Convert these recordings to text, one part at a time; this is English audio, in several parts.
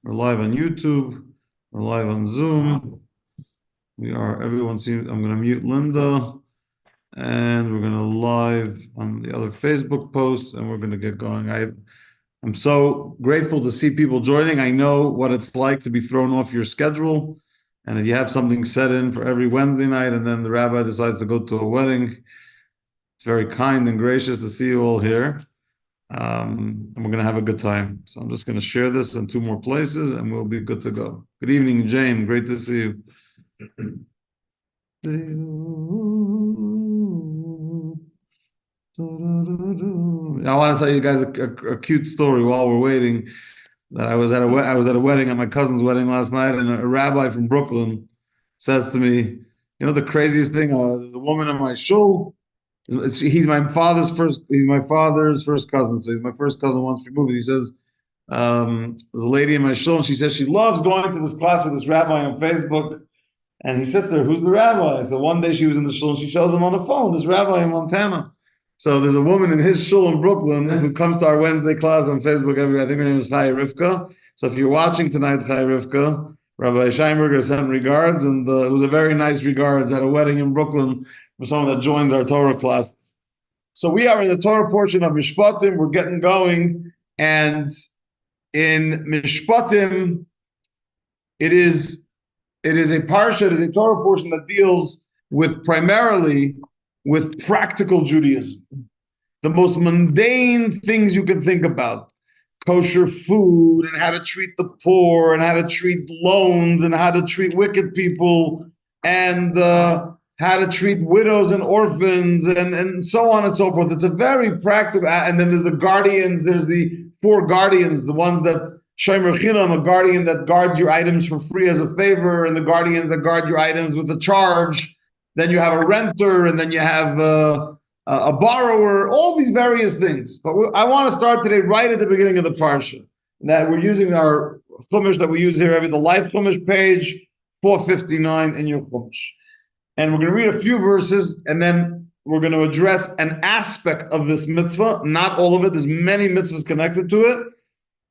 We're live on YouTube. We're live on Zoom. Everyone seems, I'm going to mute Linda and we're going to live on the other Facebook posts and we're going to get going. I'm so grateful to see people joining. I know what it's like to be thrown off your schedule. And if you have something set in for every Wednesday night and then the rabbi decides to go to a wedding, it's very kind and gracious to see you all here. And we're going to have a good time. So I'm just going to share this in two more places and we'll be good to go. Good evening, Jane. Great to see you. I want to tell you guys a cute story while we're waiting. That I was at a wedding, at my cousin's wedding last night, and a rabbi from Brooklyn says to me, "You know the craziest thing? There's a woman in my shul. He's my father's first cousin, so he's my first cousin once removed." He says, "There's a lady in my shul, and she says she loves going to this class with this rabbi on Facebook." And he says to her, "Who's the rabbi?" So one day she was in the shul, and she shows him on the phone this rabbi in Montana. So there's a woman in his shul in Brooklyn who comes to our Wednesday class on Facebook I think her name is Chaya Rivka. So if you're watching tonight, Chaya Rivka, Rabbi Scheinberger sent regards, and it was a very nice regards at a wedding in Brooklyn for someone that joins our Torah classes. So we are in the Torah portion of Mishpatim. We're getting going, and in Mishpatim, it is a parsha, it is a Torah portion that deals primarily with practical Judaism. The most mundane things you can think about. Kosher food and how to treat the poor and how to treat loans and how to treat wicked people and how to treat widows and orphans and so on and so forth. It's a very practical, and then there's the guardians, there's the four guardians, the ones that Shomer Chinam, a guardian that guards your items for free as a favor, and the guardians that guard your items with a charge. Then you have a renter, and then you have a borrower, all these various things. But I want to start today right at the beginning of the parsha. That we're using our chumash that we use here, the live chumash page 459 in your chumash. And we're going to read a few verses, and then we're going to address an aspect of this mitzvah, not all of it. There's many mitzvahs connected to it.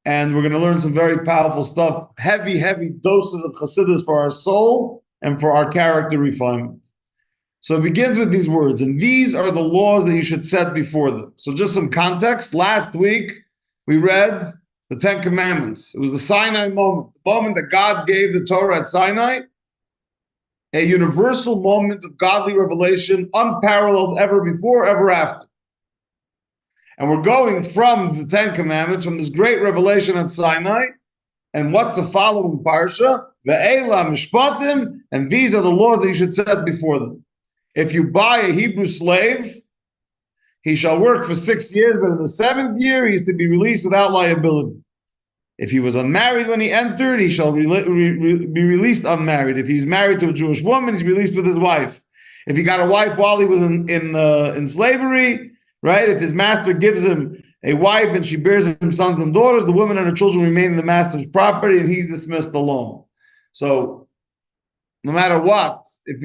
And we're going to learn some very powerful stuff, heavy, heavy doses of chassidus for our soul and for our character refinement. So it begins with these words, and these are the laws that you should set before them. So just some context. Last week, we read the Ten Commandments. It was the Sinai moment, the moment that God gave the Torah at Sinai, a universal moment of godly revelation, unparalleled ever before, ever after. And we're going from the Ten Commandments, from this great revelation at Sinai, and what's the following parsha? Ve'ela mishpatim, and these are the laws that you should set before them. If you buy a Hebrew slave, he shall work for 6 years, but in the 7th year, he is to be released without liability. If he was unmarried when he entered, he shall be released unmarried. If he's married to a Jewish woman, he's released with his wife. If he got a wife while he was in slavery, right? If his master gives him a wife and she bears him sons and daughters, the woman and her children remain in the master's property, and he's dismissed alone. So, no matter what, if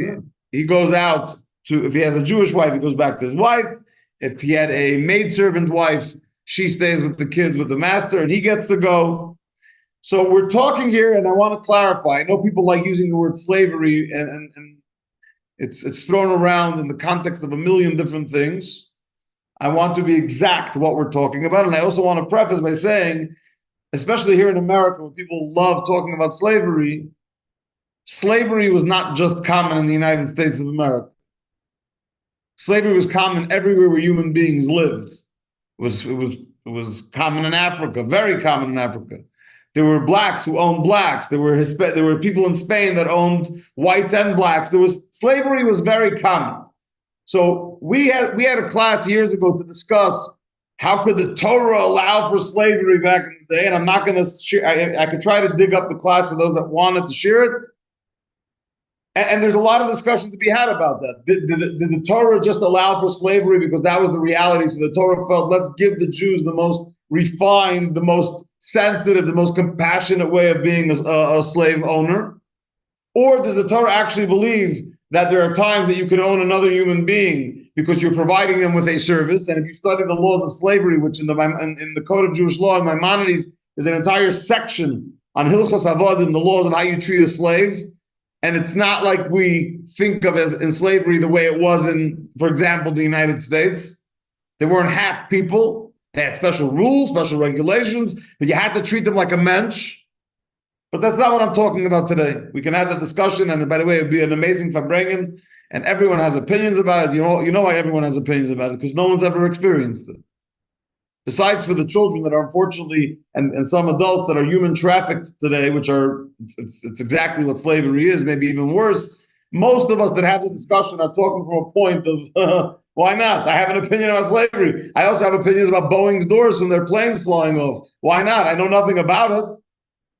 he goes out if he has a Jewish wife, he goes back to his wife. If he had a maidservant wife, she stays with the kids with the master, and he gets to go. So we're talking here, and I want to clarify. I know people like using the word slavery, and it's thrown around in the context of a million different things. I want to be exact what we're talking about, and I also want to preface by saying, especially here in America, where people love talking about slavery, slavery was not just common in the United States of America. Slavery was common everywhere where human beings lived. It was common in Africa, very common in Africa. There were blacks who owned blacks. There were people in Spain that owned whites and blacks. Slavery was very common. So we had a class years ago to discuss how could the Torah allow for slavery back in the day. And I'm not going to share. I could try to dig up the class for those that wanted to share it. And there's a lot of discussion to be had about that. Did the Torah just allow for slavery because that was the reality? So the Torah felt, let's give the Jews the most refined, the most sensitive, the most compassionate way of being a slave owner? Or does the Torah actually believe that there are times that you can own another human being because you're providing them with a service? And if you study the laws of slavery, which in the Code of Jewish Law in Maimonides is an entire section on Hilchos Avodim, the laws of how you treat a slave. And it's not like we think of as in slavery the way it was in, for example, the United States. They weren't half people. They had special rules, special regulations, but you had to treat them like a mensch. But that's not what I'm talking about today. We can have that discussion, and by the way, it'd be an amazing Farbrengen, and everyone has opinions about it. You know why everyone has opinions about it, because no one's ever experienced it. Besides for the children that are unfortunately, and some adults that are human trafficked today, which are, it's exactly what slavery is, maybe even worse. Most of us that have the discussion are talking from a point of, why not? I have an opinion about slavery. I also have opinions about Boeing's doors from their planes flying off. Why not? I know nothing about it.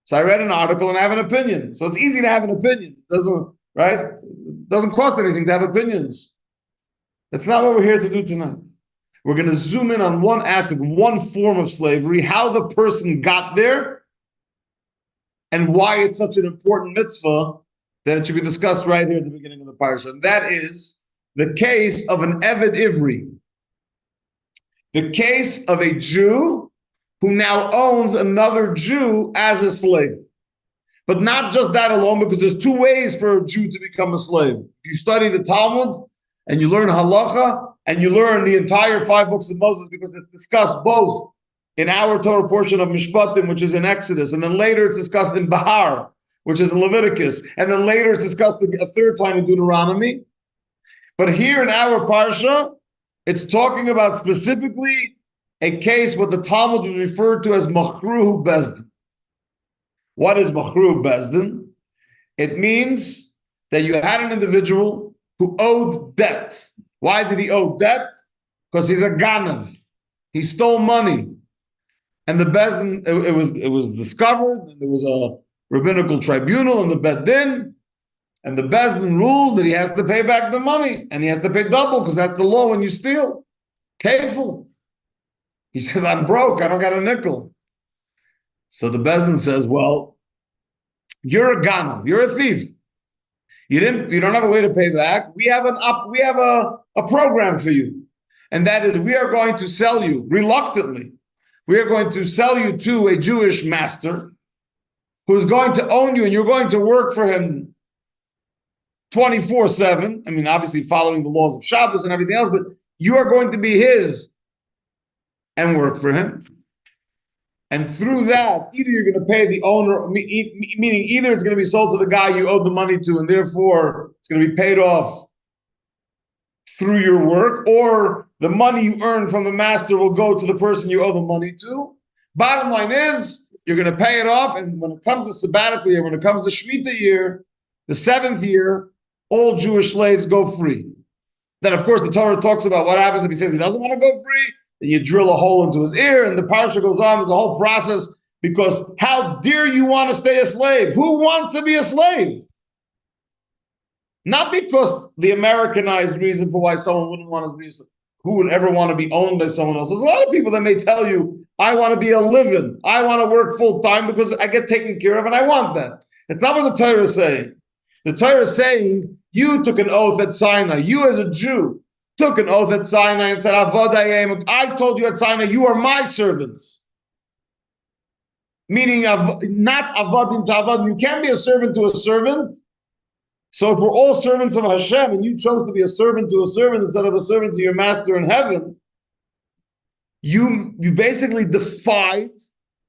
So I read an article and I have an opinion. So it's easy to have an opinion. It doesn't cost anything to have opinions. That's not what we're here to do tonight. We're going to zoom in on one aspect, one form of slavery, how the person got there, and why it's such an important mitzvah that it should be discussed right here at the beginning of the parsha. And that is the case of an Eved Ivri, the case of a Jew who now owns another Jew as a slave. But not just that alone, because there's two ways for a Jew to become a slave. If you study the Talmud and you learn halacha and you learn the entire 5 books of Moses, because it's discussed both in our Torah portion of Mishpatim, which is in Exodus, and then later it's discussed in Bahar, which is in Leviticus, and then later it's discussed a third time in Deuteronomy. But here in our parsha, it's talking about specifically a case what the Talmud would refer to as Machruh Bezdin. What is Machruh Bezdin? It means that you had an individual who owed debt. Why did he owe debt? Because he's a ganav. He stole money. And the Bezdin, it was discovered, and there was a rabbinical tribunal in the Beddin, and the Bezdin rules that he has to pay back the money, and he has to pay double, because that's the law when you steal. Careful. He says, I'm broke, I don't got a nickel. So the Bezdin says, well, you're a ganav, you're a thief. You don't have a way to pay back. We have a program for you. And that is, we are going to sell you reluctantly. We are going to sell you to a Jewish master who's going to own you, and you're going to work for him 24/7. I mean, obviously following the laws of Shabbos and everything else, but you are going to be his and work for him. And through that, either you're going to pay the owner, meaning either it's going to be sold to the guy you owed the money to, and therefore it's going to be paid off through your work, or the money you earn from the master will go to the person you owe the money to. Bottom line is, you're going to pay it off, and when it comes to sabbatical year, when it comes to Shemitah year, the 7th year, all Jewish slaves go free. Then, of course, the Torah talks about what happens if he says he doesn't want to go free. Then you drill a hole into his ear, and the parsha goes on. There's a whole process, because how dare you want to stay a slave? Who wants to be a slave? Not because the Americanized reason for why someone wouldn't want to be a slave. Who would ever want to be owned by someone else? There's a lot of people that may tell you, I want to be a living. I want to work full time because I get taken care of and I want that. It's not what the Torah is saying. The Torah is saying, you took an oath at Sinai. You as a Jew took an oath at Sinai and said, Avod I told you at Sinai, you are my servants. Meaning, not avodim to avodim. You can't be a servant to a servant. So if we're all servants of Hashem, and you chose to be a servant to a servant instead of a servant to your master in heaven, you basically defied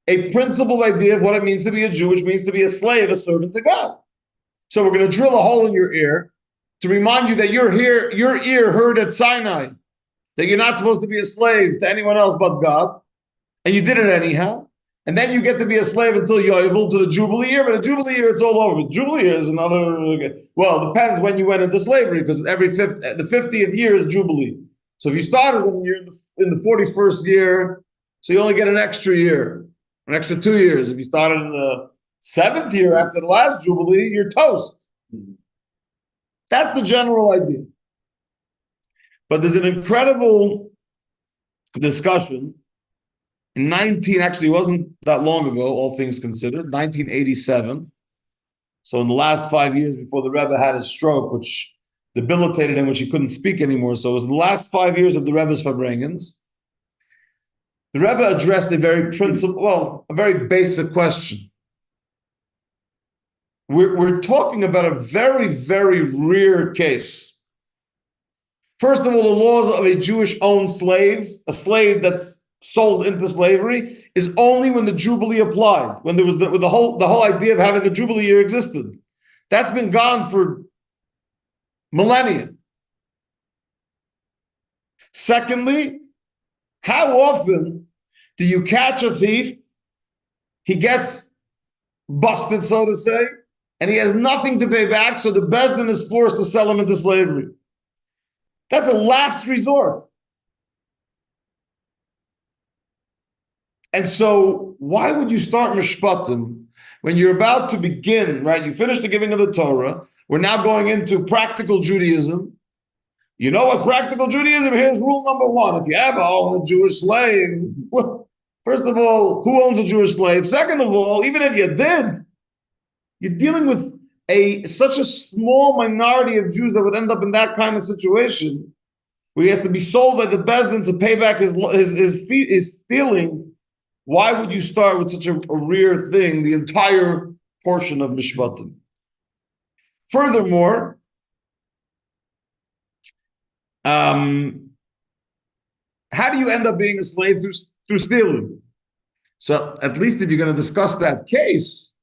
a principled idea of what it means to be a Jew, which means to be a slave, a servant to God. So we're going to drill a hole in your ear to remind you that your ear heard at Sinai that you're not supposed to be a slave to anyone else but God, and you did it anyhow. And then you get to be a slave until Yovel to the Jubilee year, but the Jubilee year, it's all over. The Jubilee year is another, well, it depends when you went into slavery, because the 50th year is Jubilee. So if you started when you're in the 41st year, so you only get an extra year, an extra 2 years. If you started in the 7th year after the last Jubilee, you're toast. That's the general idea. But there's an incredible discussion in actually it wasn't that long ago, all things considered, 1987. So in the last 5 years before the Rebbe had his stroke, which debilitated him, which he couldn't speak anymore. So it was the last 5 years of the Rebbe's Farbrengens. The Rebbe addressed a very basic question. we're talking about a very, very rare case. First of all, the laws of a Jewish-owned slave, a slave that's sold into slavery, is only when the Jubilee applied, when there was the whole idea of having a Jubilee year existed. That's been gone for millennia. Secondly, how often do you catch a thief? He gets busted, so to say, and he has nothing to pay back, so the Beis Din is forced to sell him into slavery. That's a last resort. And so why would you start Mishpatim when you're about to begin, right? You finished the giving of the Torah. We're now going into practical Judaism. You know what practical Judaism? Here's rule number one. If you ever own a Jewish slave, well, first of all, who owns a Jewish slave? Second of all, even if you did, you're dealing with such a small minority of Jews that would end up in that kind of situation where he has to be sold by the Beis Din to pay back his stealing. Why would you start with such a rare thing, the entire portion of Mishpatim? Furthermore, how do you end up being a slave through stealing? So at least if you're going to discuss that case,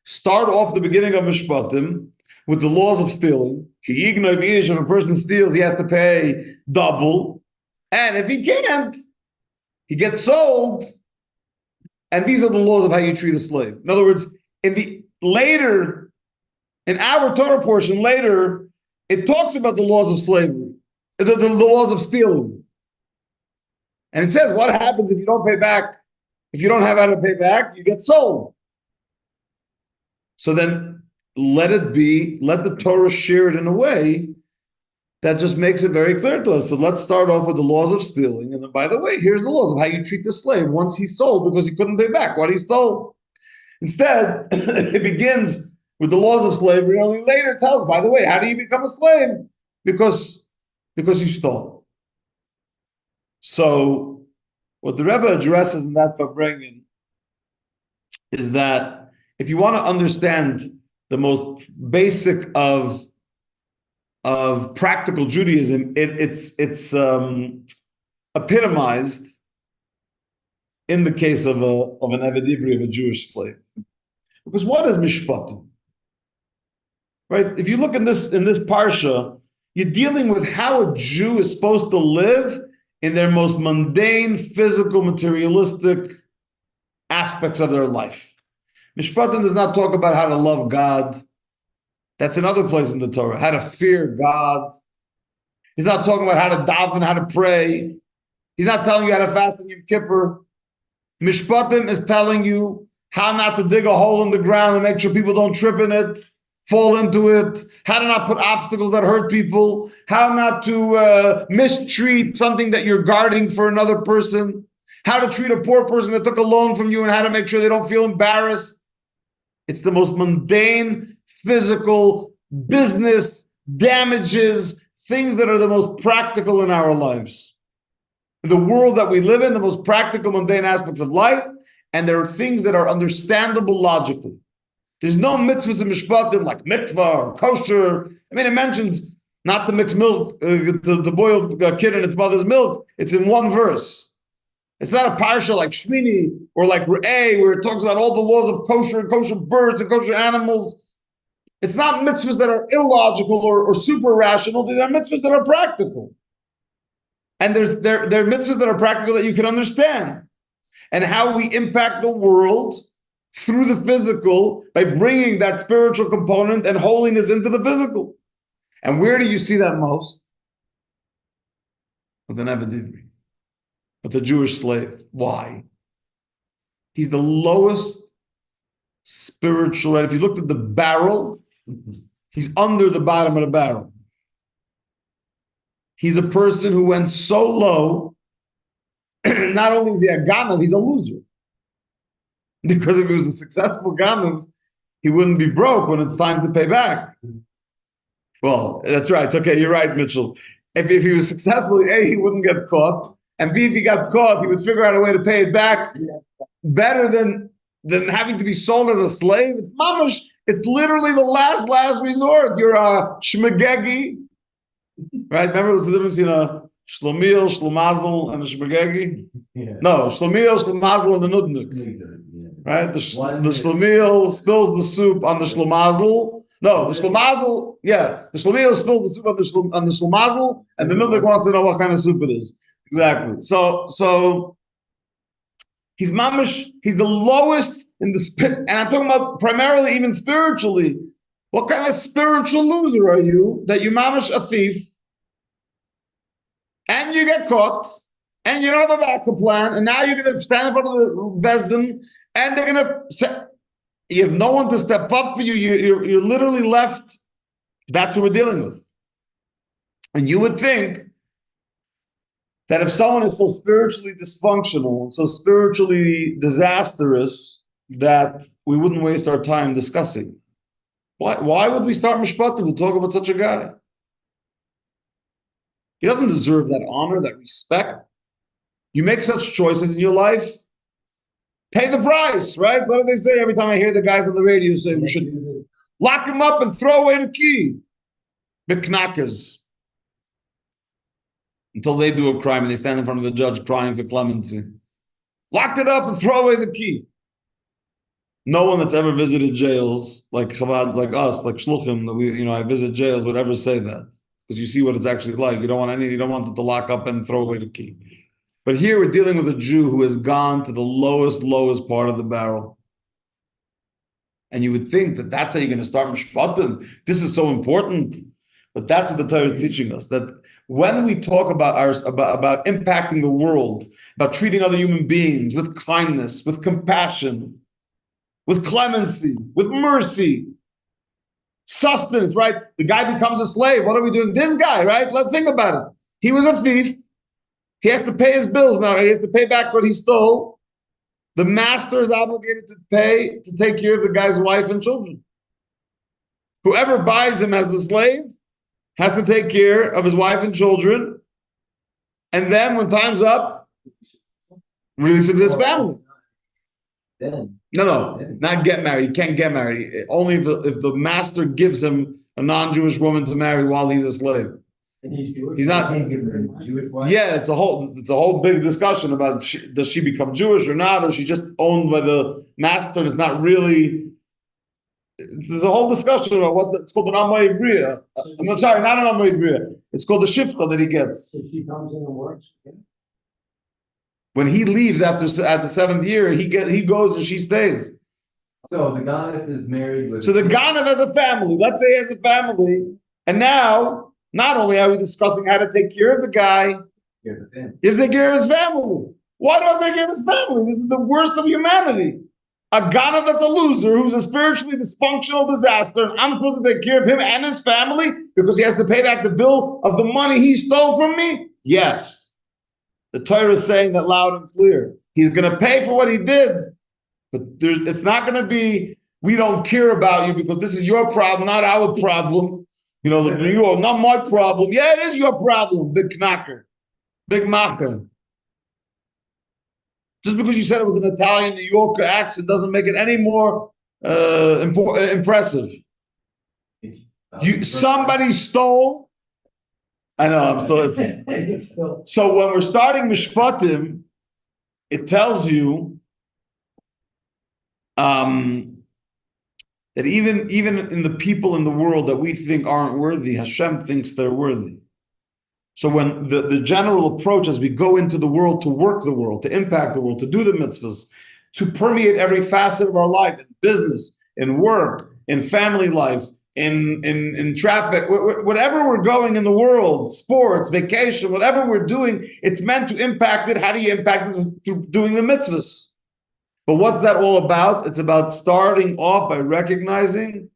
start off the beginning of Mishpatim with the laws of stealing. If a person steals, he has to pay double. And if he can't, he gets sold. And these are the laws of how you treat a slave. In other words, in our Torah portion later, it talks about the laws of slavery, the laws of stealing. And it says, what happens if you don't pay back? If you don't have how to pay back, you get sold. So then let the Torah share it in a way that just makes it very clear to us. So let's start off with the laws of stealing. And then, by the way, here's the laws of how you treat the slave once he's sold because he couldn't pay back what he stole. Instead, it begins with the laws of slavery, and only later tells, by the way, how do you become a slave? Because you stole. So what the Rebbe addresses in that Farbrengen is that if you want to understand the most basic of practical Judaism, it's epitomized in the case of an Eved Ivri, of a Jewish slave. Because what is Mishpatim? Right? If you look in this parsha, you're dealing with how a Jew is supposed to live in their most mundane, physical, materialistic aspects of their life. Mishpatim does not talk about how to love God. That's another place in the Torah, how to fear God. He's not talking about how to daven, how to pray. He's not telling you how to fast on Yom Kippur. Mishpatim is telling you how not to dig a hole in the ground and make sure people don't trip in it, fall into it, how to not put obstacles that hurt people, how not to mistreat something that you're guarding for another person, how to treat a poor person that took a loan from you and how to make sure they don't feel embarrassed. It's the most mundane, physical, business, damages, things that are the most practical in our lives. The world that we live in, the most practical, mundane aspects of life, and there are things that are understandable logically. There's no mitzvahs in Mishpatim like mikvah or kosher. I mean, it mentions not to mix milk, to boil a kid in its mother's milk. It's in one verse. It's not a parsha like Shmini or like Re'eh, where it talks about all the laws of kosher and kosher birds and kosher animals. It's not mitzvahs that are illogical or super rational. These are mitzvahs that are practical. And there are mitzvahs that are practical that you can understand. And how we impact the world through the physical by bringing that spiritual component and holiness into the physical. And where do you see that most? With an Eved Ivri, with a Jewish slave. Why? He's the lowest spiritual. If you looked at the barrel, he's under the bottom of the barrel. He's a person who went so low, not only is he a ganav, he's a loser. Because if he was a successful ganav, he wouldn't be broke when it's time to pay back. Well, that's right. Okay, you're right, Mitchell. If he was successful, A, he wouldn't get caught. And B, if he got caught, he would figure out a way to pay it back better than having to be sold as a slave. It's mamash. It's literally the last resort. You're a shmegegi, right? Remember what's the difference between a shlomil, shlomazel, and a shmegegi? Yeah. No, shlomil, shlomazel, and the nudnik. Right? The shlomil spills the soup on the shlomazel. No, the shlomazel, yeah, the shlomil spills the soup on the shlomazel, and the nudnik wants to know what kind of soup it is. Exactly. So he's mamish. He's the lowest in the spirit, and I'm talking about primarily even spiritually. What kind of spiritual loser are you that you mamish a thief, and you get caught, and you don't have a backup plan, and now you're going to stand in front of the Besdin, and they're going to say, you have no one to step up for you. You're literally left. That's what we're dealing with. And you would think that if someone is so spiritually dysfunctional, so spiritually disastrous, that we wouldn't waste our time discussing. Why would we start mishpatim to talk about such a guy? He doesn't deserve that honor, that respect. You make such choices in your life, pay the price, right? What do they say every time I hear the guys on the radio say we should lock him up and throw away the key? Beknackers. Until they do a crime and they stand in front of the judge crying for clemency. Lock it up and throw away the key. No one that's ever visited jails like Chabad, like us, like Shluchim, that we, I visit jails would ever say that, because you see what it's actually like. You don't want them to lock up and throw away the key. But here we're dealing with a Jew who has gone to the lowest part of the barrel. And you would think that that's how you're going to start mishpatim. This is so important. But that's what the Torah is teaching us, that when we talk about impacting the world, about treating other human beings with kindness, with compassion, with clemency, with mercy, sustenance, right? The guy becomes a slave. What are we doing? This guy, right? Let's think about it. He was a thief. He has to pay his bills now. He has to pay back what he stole. The master is obligated to pay to take care of the guy's wife and children. Whoever buys him as the slave has to take care of his wife and children, and then when time's up, release him to his family. No, not get married. He can't get married. Only if the master gives him a non-Jewish woman to marry while he's a slave. And he's Jewish. He's not. Jewish wife? Yeah, it's a whole big discussion about does she become Jewish or not, or she's just owned by the master. It's not really. There's a whole discussion about it's called an Amma Ivriya. I'm sorry, not an Amma Ivriya. It's called the Shifcha that he gets. So she comes in and works. Okay. When he leaves at the 7th year, he goes and she stays. So the Ganav is married with. So the Ganav has a family. Let's say he has a family, and now not only are we discussing how to take care of the guy, he has to take care of his family. Why don't they take care of his family? This is the worst of humanity. A Ganav that's a loser, who's a spiritually dysfunctional disaster, and I'm supposed to take care of him and his family because he has to pay back the bill of the money he stole from me? Yes. The Torah is saying that loud and clear. He's going to pay for what he did, but it's not going to be, we don't care about you because this is your problem, not our problem. You're not my problem. Yeah, it is your problem, big knacker, big macher. Just because you said it with an Italian New Yorker accent doesn't make it any more impressive. Somebody stole. I know, I'm still. So when we're starting Mishpatim, it tells you that even in the people in the world that we think aren't worthy, Hashem thinks they're worthy. So when the general approach as we go into the world to work the world, to impact the world, to do the mitzvahs, to permeate every facet of our life, in business, in work, in family life, in traffic, whatever we're going in the world, sports, vacation, whatever we're doing, it's meant to impact it. How do you impact it? Through doing the mitzvahs. But what's that all about? It's about starting off by recognizing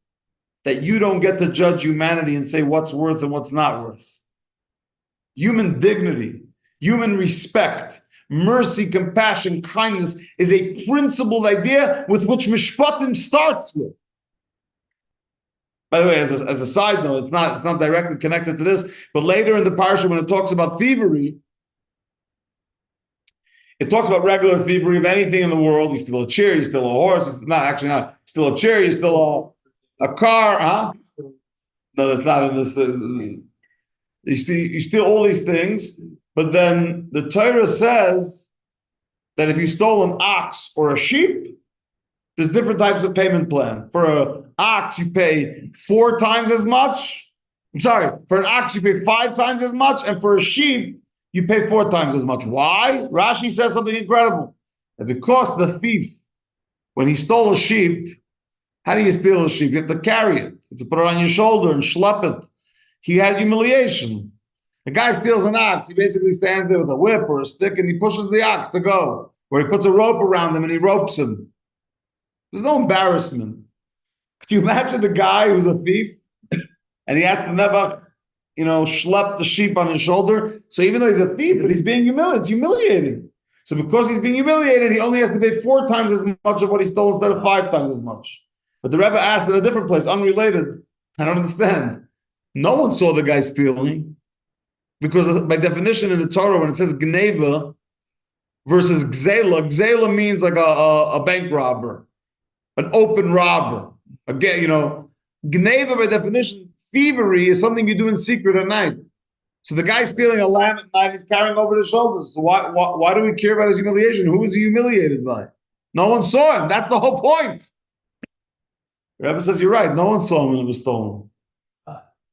that you don't get to judge humanity and say what's worth and what's not worth. Human dignity, human respect, mercy, compassion, kindness is a principled idea with which Mishpatim starts with. By the way, as a side note, it's not directly connected to this, but later in the parsha when it talks about thievery, it talks about regular thievery of anything in the world. You steal a chair, you steal a horse, still a chair, you steal a car, huh? No, that's not in this. You steal all these things, but then the Torah says that if you stole an ox or a sheep, there's different types of payment plan. For an ox, you pay 4 times as much. I'm sorry, for an ox, you pay 5 times as much, and for a sheep, you pay 4 times as much. Why? Rashi says something incredible. That because the thief, when he stole a sheep, how do you steal a sheep? You have to carry it. You have to put it on your shoulder and schlep it. He had humiliation. The guy steals an ox. He basically stands there with a whip or a stick and he pushes the ox to go. Or he puts a rope around him and he ropes him. There's no embarrassment. Can you imagine the guy who's a thief and he has to never, schlep the sheep on his shoulder? So even though he's a thief, but he's being humiliated. It's humiliating. So because he's being humiliated, he only has to pay 4 times as much of what he stole instead of 5 times as much. But the Rebbe asked in a different place, unrelated. I don't understand. No one saw the guy stealing. Because by definition in the Torah, when it says Gneva versus Gzela, Gzela means like a bank robber, an open robber. Again, Gneva by definition, thievery is something you do in secret at night. So the guy's stealing a lamb at night, he's carrying over his shoulders. So why do we care about his humiliation? Who was he humiliated by? No one saw him. That's the whole point. The Rebbe says, you're right. No one saw him when it was stolen.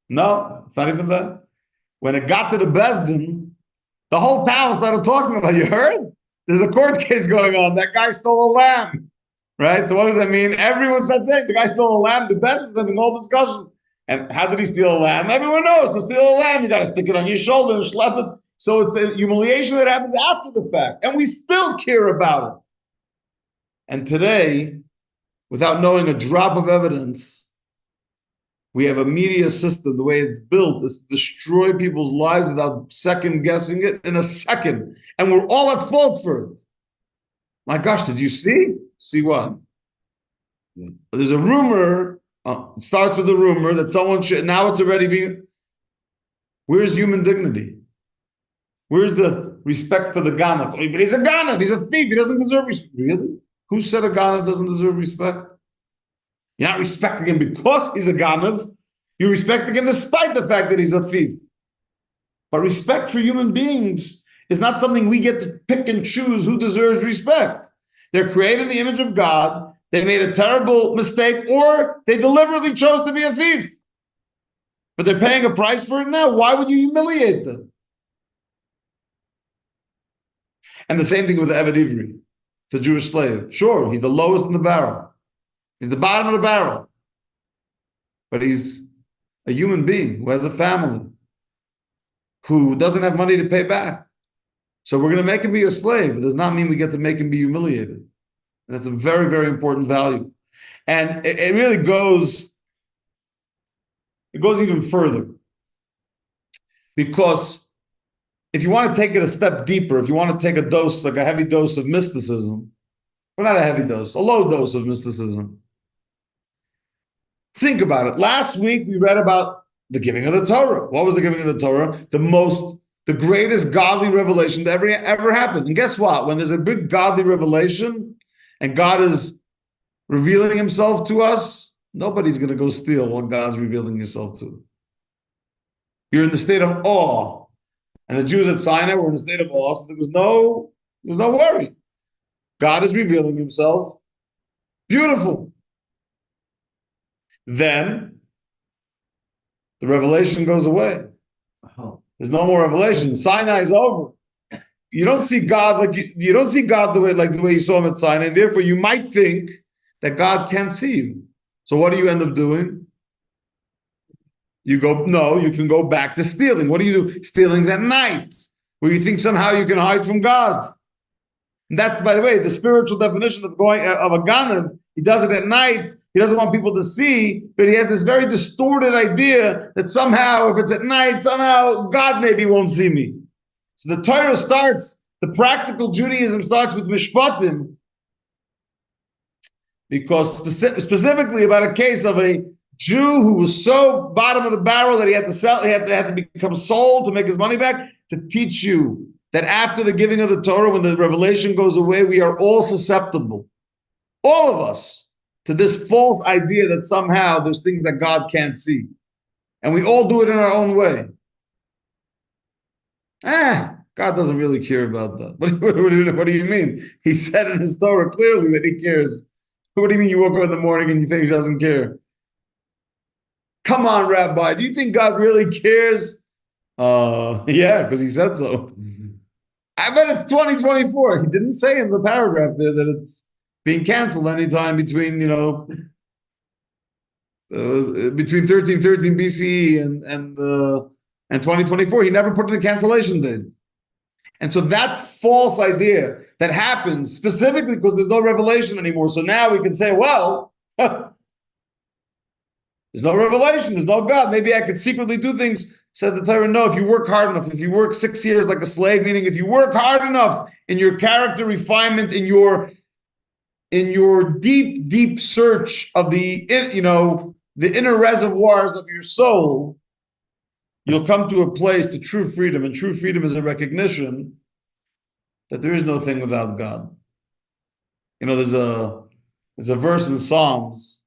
No, it's not even that. When it got to the Bezdin, the whole town started talking about it. You heard? There's a court case going on. That guy stole a lamb. Right? So what does that mean? Everyone started saying the guy stole a lamb. The Bezdin's having all discussion. And how did he steal a lamb? Everyone knows to steal a lamb, you got to stick it on your shoulder and schlep it. So it's the humiliation that happens after the fact. And we still care about it. And today, without knowing a drop of evidence, we have a media system, the way it's built, is to destroy people's lives without second guessing it in a second. And we're all at fault for it. My gosh, did you see? See what? There's a rumor, it starts with a rumor that someone should, now it's already being, where's human dignity? Where's the respect for the Ganav? But he's a Ganav, he's a thief, he doesn't deserve respect. Really? Who said a Ganav doesn't deserve respect? You're not respecting him because he's a Ganav. You're respecting him despite the fact that he's a thief. But respect for human beings is not something we get to pick and choose who deserves respect. They're created in the image of God. They made a terrible mistake, or they deliberately chose to be a thief. But they're paying a price for it now. Why would you humiliate them? And the same thing with the Eved Ivri, the Jewish slave. Sure, he's the lowest in the barrel. He's the bottom of the barrel. But he's a human being who has a family, who doesn't have money to pay back. So we're going to make him be a slave. It does not mean we get to make him be humiliated. And that's a very, very important value. And it really goes even further. Because if you want to take it a step deeper, if you want to take a dose, like a heavy dose of mysticism, well, not a heavy dose, a low dose of mysticism, think about it. Last week, we read about the giving of the Torah. What was the giving of the Torah? The greatest godly revelation that ever happened. And guess what? When there's a big godly revelation and God is revealing himself to us, nobody's going to go steal what God's revealing himself to. You're in the state of awe. And the Jews at Sinai were in a state of awe, so there was no worry. God is revealing himself. Beautiful. Then the revelation goes away. There's no more revelation. Sinai is over. You don't see God you don't see God the way you saw him at Sinai. And therefore, you might think that God can't see you. So what do you end up doing? You can go back to stealing. What do you do? Stealing's at night, where you think somehow you can hide from God. And that's, by the way, the spiritual definition of a Ganav. He does it at night. He doesn't want people to see, but he has this very distorted idea that somehow, if it's at night, somehow God maybe won't see me. So the Torah the practical Judaism starts with Mishpatim, because specifically about a case of a Jew who was so bottom of the barrel that he had to become sold to make his money back, to teach you that after the giving of the Torah, when the revelation goes away, we are all susceptible, all of us, to this false idea that somehow there's things that God can't see. And we all do it in our own way. God doesn't really care about that. What do you mean? He said in his Torah clearly that he cares. What do you mean you woke up in the morning and you think he doesn't care? Come on, Rabbi, do you think God really cares? Yeah, because he said so. I bet it's 2024. He didn't say in the paragraph there that it's being canceled anytime between, between 1313 BCE and 2024. He never put in a cancellation date. And so that false idea that happens specifically because there's no revelation anymore. So now we can say, well, there's no revelation, there's no God. Maybe I could secretly do things. Says the Torah, no, if you work hard enough, if you work 6 years like a slave, meaning if you work hard enough in your character refinement, in your deep, deep search of the inner reservoirs of your soul, you'll come to a place to true freedom. And true freedom is a recognition that there is no thing without God. There's a verse in Psalms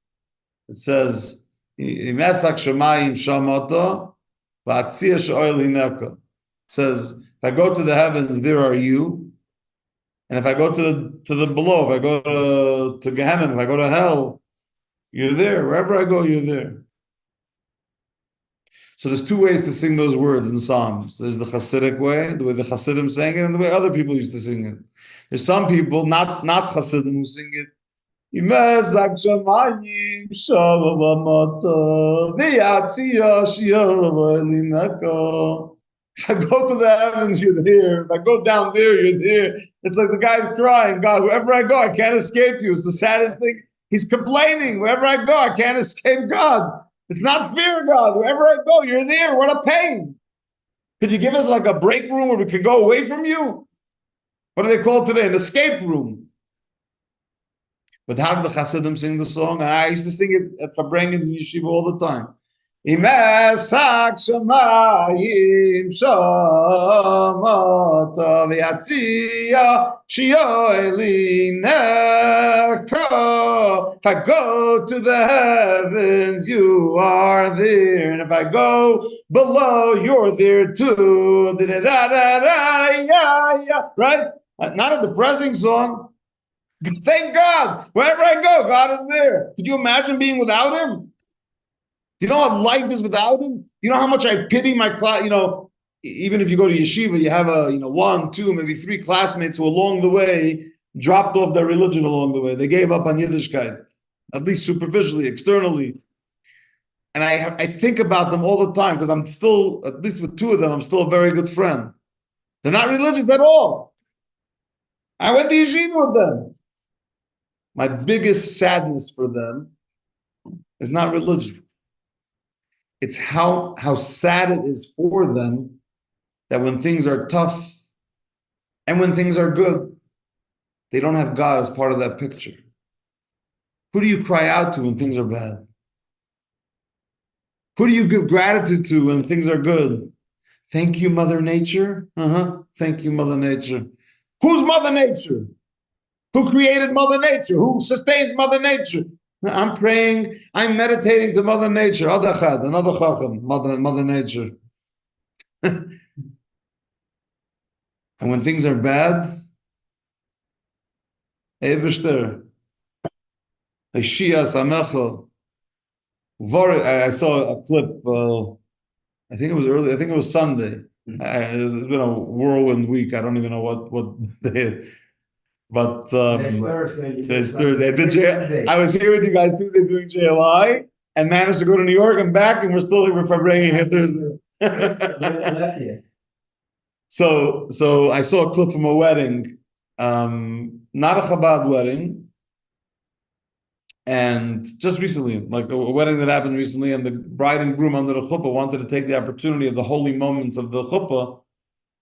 that says, it says, if I go to the heavens, there are you. And if I go to the below, if I go to Gehenna, if I go to hell, you're there. Wherever I go, you're there. So there's two ways to sing those words in Psalms. There's the Hasidic way, the way the Hasidim sang it, and the way other people used to sing it. There's some people, not Hasidim, who sing it. If I go to the heavens, you're there. If I go down there, you're there. It's like the guy's crying, God, wherever I go, I can't escape you. It's the saddest thing. He's complaining. Wherever I go, I can't escape God. It's not fear, God. Wherever I go, you're there. What a pain. Could you give us like a break room where we could go away from you? What do they call today? An escape room. But how did the Hasidim sing the song? I used to sing it at Fabrengens in Yeshiva all the time. Imesak shamayim shamata v'yatzia shioelineko. If I go to the heavens, you are there. And if I go below, you're there too. Right? Not a depressing song. Thank God. Wherever I go, God is there. Could you imagine being without him? You know what life is without him? You know how much I pity my class, even if you go to yeshiva, you have 1, 2, maybe 3 classmates who along the way dropped off their religion along the way. They gave up on Yiddishkeit, at least superficially, externally. And I think about them all the time because I'm still, at least with 2 of them, I'm still a very good friend. They're not religious at all. I went to yeshiva with them. My biggest sadness for them is not religion. It's how sad it is for them that when things are tough and when things are good, they don't have God as part of that picture. Who do you cry out to when things are bad? Who do you give gratitude to when things are good? Thank you, Mother Nature. Thank you, Mother Nature. Who's Mother Nature? Who created Mother Nature? Who sustains Mother Nature? I'm praying, I'm meditating to Mother Nature. Adachad, another Chacham, Mother Nature. And when things are bad, Eibishter, Shia Samecha. I saw a clip, I think it was early, I think it was Sunday. It's been a whirlwind week. I don't even know what day. But today's Thursday. I was here with you guys Tuesday doing JLI and managed to go to New York and back, and we're still here for Fabrengen here Thursday. So I saw a clip from a wedding, not a Chabad wedding, and just recently, like a wedding that happened recently, and the bride and groom under the chuppah wanted to take the opportunity of the holy moments of the chuppah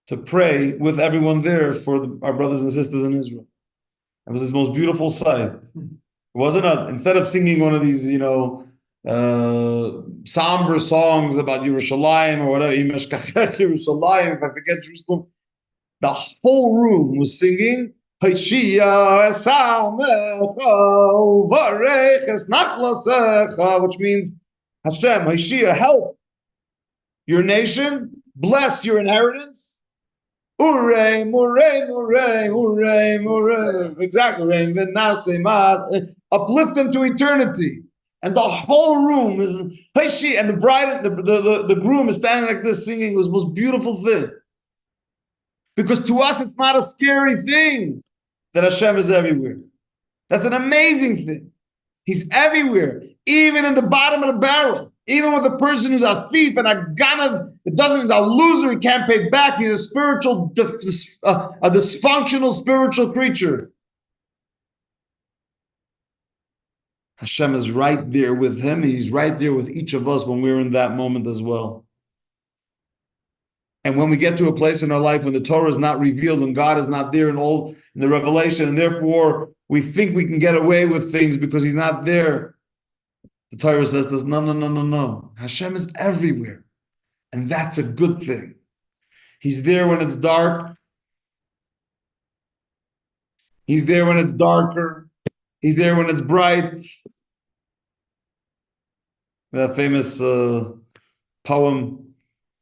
to pray with everyone there for our brothers and sisters in Israel. It was this most beautiful sight. It wasn't instead of singing one of these, somber songs about Yerushalayim or whatever, Yerushalayim, if I forget Jerusalem, the whole room was singing Haishia esamecha uvareches nachlasecha, which means Hashem, Haishia, help your nation, bless your inheritance. Urei, murei, murei, murei, murei. Exactly. Uplift them to eternity. And the whole room is Haishia, and the bride, the groom is standing like this singing. It was the most beautiful thing. Because to us, it's not a scary thing that Hashem is everywhere. That's an amazing thing. He's everywhere, even in the bottom of the barrel. Even with a person who's a thief and a ganav, he's a loser, he can't pay back. He's a spiritual, a dysfunctional spiritual creature. Hashem is right there with him. He's right there with each of us when we're in that moment as well. And when we get to a place in our life when the Torah is not revealed, when God is not there in the revelation, and therefore we think we can get away with things because he's not there, the Torah says this, no. Hashem is everywhere. And that's a good thing. He's there when it's dark. He's there when it's darker. He's there when it's bright. That famous poem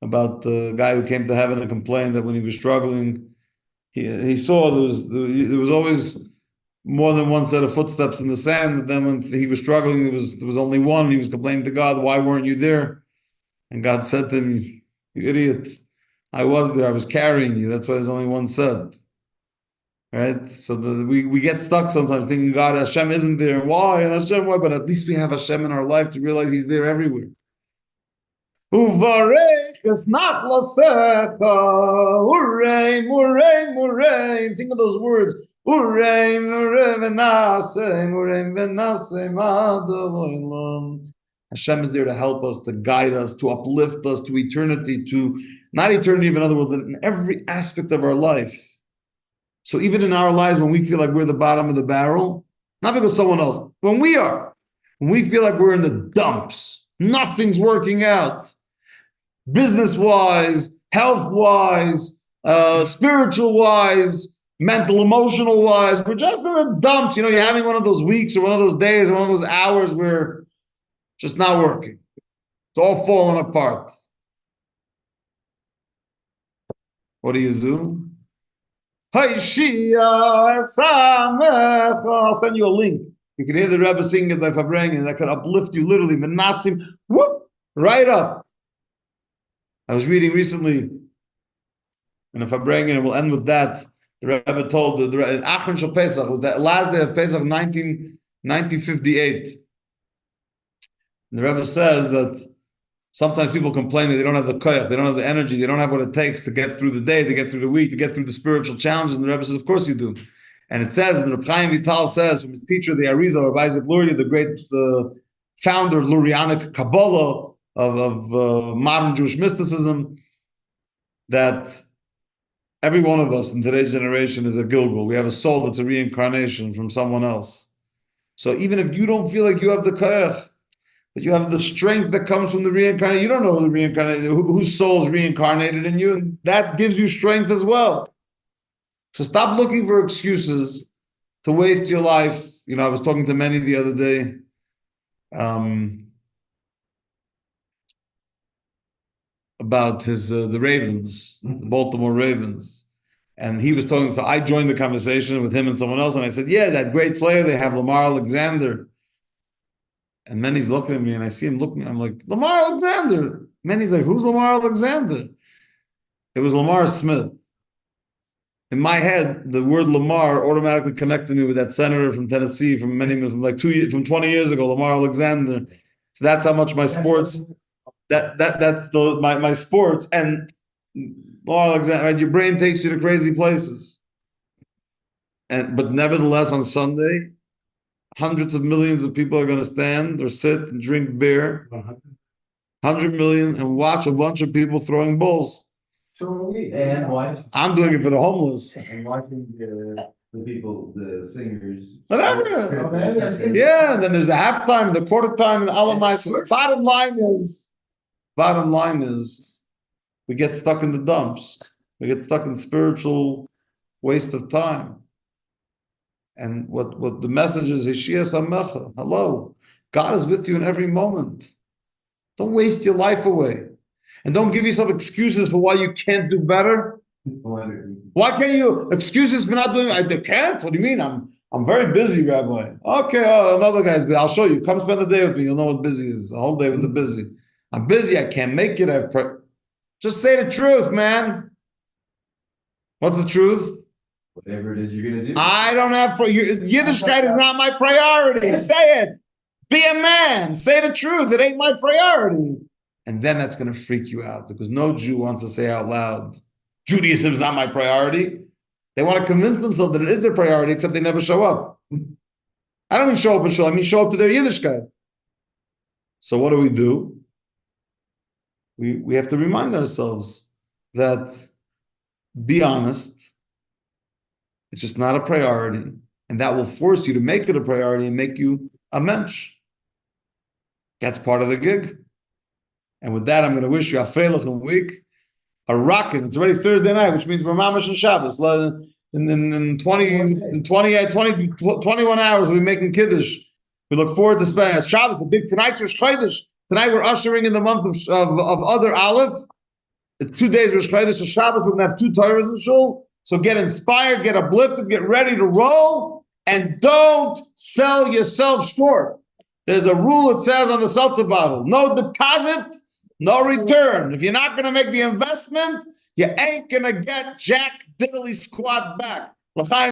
about the guy who came to heaven and complained that when he was struggling, he saw there was always more than one set of footsteps in the sand, but then when he was struggling, there was only one, and he was complaining to God, why weren't you there? And God said to him, you idiot, I was there, I was carrying you, that's why there's only one set. Right? So we get stuck sometimes thinking God, Hashem isn't there, why? And Hashem, why? But at least we have Hashem in our life to realize he's there everywhere. Uvareches nachlasecha, urei, murei, murei. Think of those words. Urei, murei, v'nasei, murei, v'nasei, ma'adov. Hashem is there to help us, to guide us, to uplift us to eternity, to not eternity, but in other words, in every aspect of our life. So even in our lives, when we feel like we're the bottom of the barrel, not because someone else, when we feel like we're in the dumps, nothing's working out. Business-wise, health-wise, spiritual-wise, mental, emotional-wise, we're just in the dumps. You know, you're having one of those weeks or one of those days or one of those hours where it's just not working. It's all falling apart. What do? I'll send you a link. You can hear the Rebbe singing it by Fabrengen. That could uplift you literally. Menasim, whoop, right up. I was reading recently, and if I bring it, we'll end with that. The Rebbe told the Achron Shel Pesach was the last day of Pesach, 1958. And the Rebbe says that sometimes people complain that they don't have the koyach, they don't have the energy, they don't have what it takes to get through the day, to get through the week, to get through the spiritual challenges. And the Rebbe says, of course you do. And it says, and the Reb Chaim Vital says from his teacher, the Arizal, Rabbi Isaac Luria, the great founder of Lurianic Kabbalah, of modern Jewish mysticism, that every one of us in today's generation is a Gilgul. We have a soul that's a reincarnation from someone else. So even if you don't feel like you have the koyach, but you have the strength that comes from the reincarnation, you don't know who the reincarnated, whose soul is reincarnated in you, and that gives you strength as well. So stop looking for excuses to waste your life. You know, I was talking to Manny the other day. About the Ravens, the Baltimore Ravens. And he was talking, so I joined the conversation with him and someone else, and I said, yeah, that great player, they have Lamar Alexander. And Manny's looking at me, and I see him looking, I'm like, Lamar Alexander. Manny's like, who's Lamar Alexander? It was Lamar Smith. In my head, the word Lamar automatically connected me with that senator from Tennessee from 20 years ago, Lamar Alexander. So that's how much my sports... That's my sports, and Lamar Alexander, right? Your brain takes you to crazy places. But nevertheless, on Sunday, hundreds of millions of people are going to stand or sit and drink beer, 100 million, and watch a bunch of people throwing balls. And watch. I'm doing it for the homeless. And watching the people, the singers. Whatever. Yeah, and then there's the halftime, the quarter time, and the Alamais. Bottom line is, we get stuck in the dumps. We get stuck in spiritual waste of time. And what the message is, Hishia Samecha, hello, God is with you in every moment. Don't waste your life away. And don't give yourself excuses for why you can't do better. Why can't you excuses for not doing it? I can't. What do you mean? I'm very busy, Rabbi. Okay, another guy's busy. I'll show you. Come spend the day with me. You'll know what busy is. A whole day with the busy. I'm busy. I can't make it. Just say the truth, man. What's the truth? Whatever it is you're gonna do. I don't have Yiddishkeit is not my priority. Say it. Be a man. Say the truth. It ain't my priority. And then that's going to freak you out because no Jew wants to say out loud, Judaism is not my priority. They want to convince themselves that it is their priority, except they never show up. I don't mean show up and show. I mean show up to their Yiddishkeit. So what do? We have to remind ourselves that be honest. It's just not a priority. And that will force you to make it a priority and make you a mensch. That's part of the gig. And with that, I'm going to wish you a freilichen week, a rockin'. It's already Thursday night, which means we're mamash and Shabbos. In 21 hours, we'll be making Kiddush. We look forward to spending Shabbos, the big tonight's Rosh Chodesh. Tonight we're ushering in the month of Adar Aleph. It's 2 days Rosh Chodesh. So Shabbos, we're going to have 2 Torahs in Shul. So get inspired, get uplifted, get ready to roll, and don't sell yourself short. There's a rule that says on the seltzer bottle, no deposit, no return. If you're not going to make the investment, you ain't going to get jack diddly squat back. L'chaim.